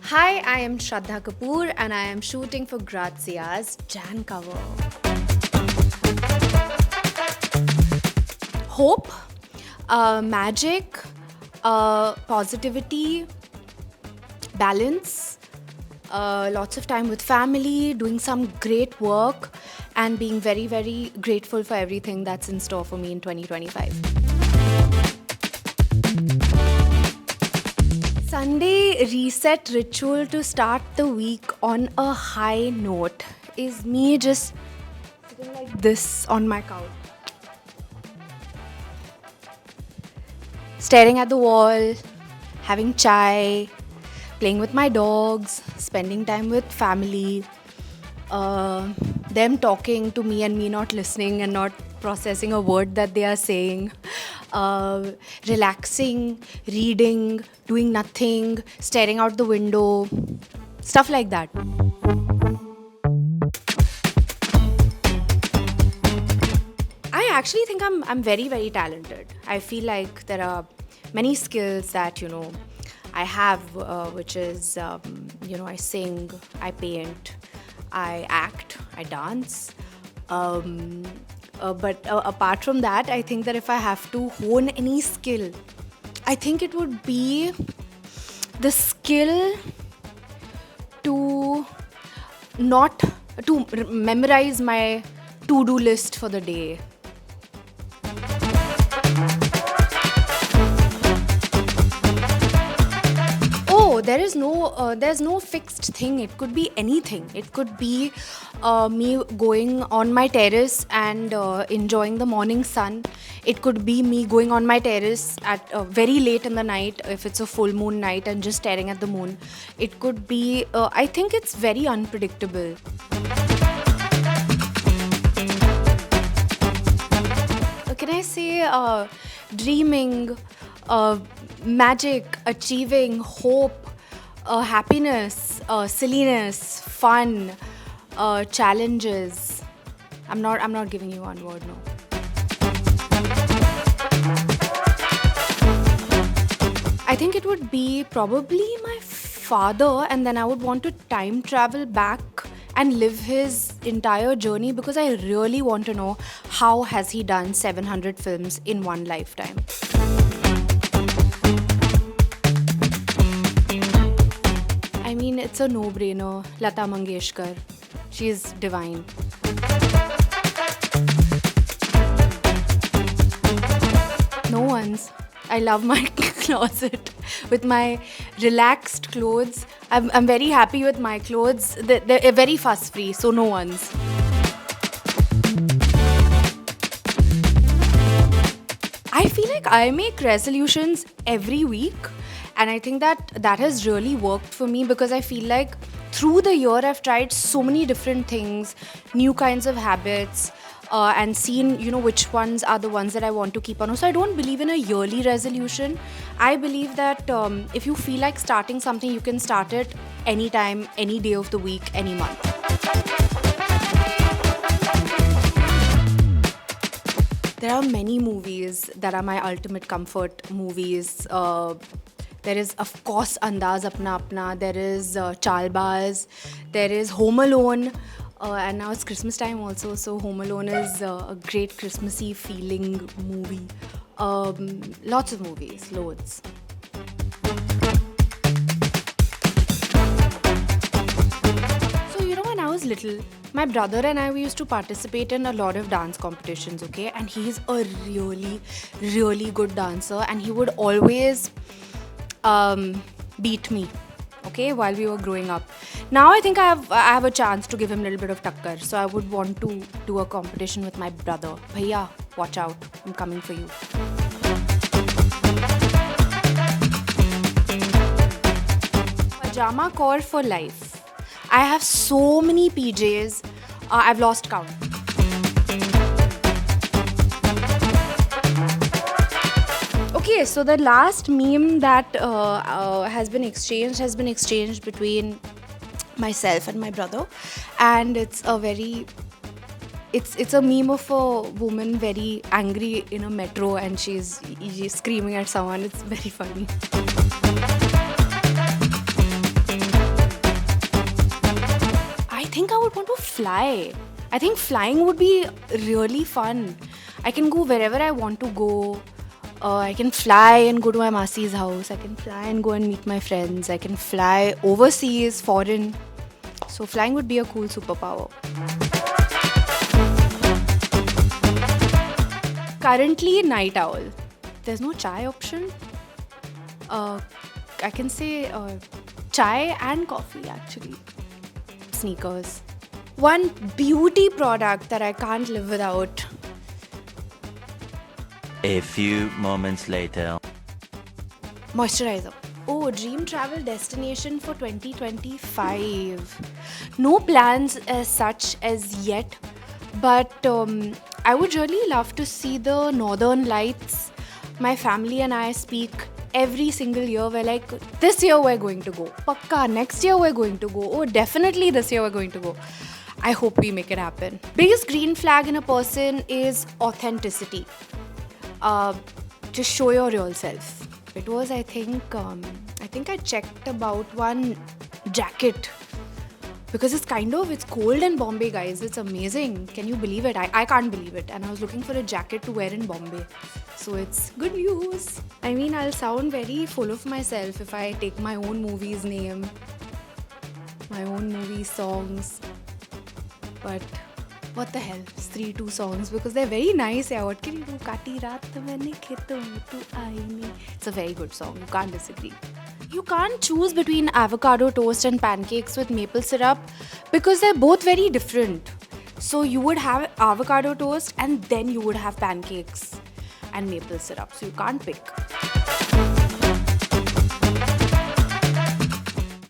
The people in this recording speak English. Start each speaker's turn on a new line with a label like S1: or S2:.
S1: Hi, I am Shraddha Kapoor and I am shooting for Grazia's Jan cover. Hope, magic, positivity, balance, lots of time with family, doing some great work, and being very, very grateful for everything that's in store for me in 2025. Sunday reset ritual to start the week on a high note is me just sitting like this on my couch, staring at the wall, having chai, playing with my dogs, spending time with family, them talking to me and me not listening and not processing a word that they are saying, relaxing, reading, doing nothing, staring out the window, stuff like that. I actually think I'm very, very talented. I feel like there are many skills that I have, which is I sing, I paint, I act, I dance. But apart from that, I think that if I have to hone any skill, I think it would be the skill to not to memorize my to-do list for the day. Oh, there's no fixed thing. It could be anything. It could be me going on my terrace and enjoying the morning sun. It could be me going on my terrace at very late in the night if it's a full moon night and just staring at the moon. It could be. I think it's very unpredictable. Can I say dreaming, magic, achieving, hope, happiness, silliness, fun, challenges. I'm not giving you one word, no. I think it would be probably my father, and then I would want to time travel back and live his entire journey because I really want to know how has he done 700 films in one lifetime. I mean, it's a no-brainer. Lata Mangeshkar. She's divine. No one's. I love my closet with my relaxed clothes. I'm very happy with my clothes. They're very fuss-free, so no one's. I feel like I make resolutions every week, and I think that has really worked for me because I feel like through the year I've tried so many different things, new kinds of habits, and seen which ones are the ones that I want to keep on. So I don't believe in a yearly resolution. I believe that if you feel like starting something, you can start it anytime, any day of the week, any month. There are many movies that are my ultimate comfort movies. There is, of course, Andaz Apna Apna. There is Chalbaz. There is Home Alone. And now it's Christmas time also, so Home Alone is a great Christmassy feeling movie. Lots of movies, loads. So, when I was little, my brother and I, we used to participate in a lot of dance competitions, okay? And he's a really, really good dancer, and he would always beat me, okay, while we were growing up. Now I think I have a chance to give him a little bit of takkar, so I would want to do a competition with my brother. Bhaiya, watch out, I'm coming for you. Pajama core for life. I have so many PJs, I've lost count. Okay, so the last meme that has been exchanged between myself and my brother, and it's a meme of a woman very angry in a metro and she's screaming at someone. It's very funny. fly. I think flying would be really fun. I can go wherever I want to go. I can fly and go to my Masi's house. I can fly and go and meet my friends. I can fly overseas, foreign. So flying would be a cool superpower. Currently, night owl. There's no chai option. I can say chai and coffee actually. Sneakers. One beauty product that I can't live without.
S2: A few moments later.
S1: Moisturizer. Oh, dream travel destination for 2025. No plans as such as yet, but I would really love to see the Northern Lights. My family and I speak every single year. We're like, this year we're going to go. Pakka, next year we're going to go. Oh, definitely this year we're going to go. I hope we make it happen. Biggest green flag in a person is authenticity. Just show your real self. It was, I think I checked about one jacket because it's cold in Bombay, guys. It's amazing. Can you believe it? I can't believe it. And I was looking for a jacket to wear in Bombay. So it's good news. I mean, I'll sound very full of myself if I take my own movie's name, my own movie songs. But what the hell? It's 3-2 songs because they're very nice. Yeah, what can you do? Kati raat maine kheton mein tu aayi nahi. It's a very good song. You can't disagree. You can't choose between avocado toast and pancakes with maple syrup because they're both very different. So you would have avocado toast and then you would have pancakes and maple syrup. So you can't pick.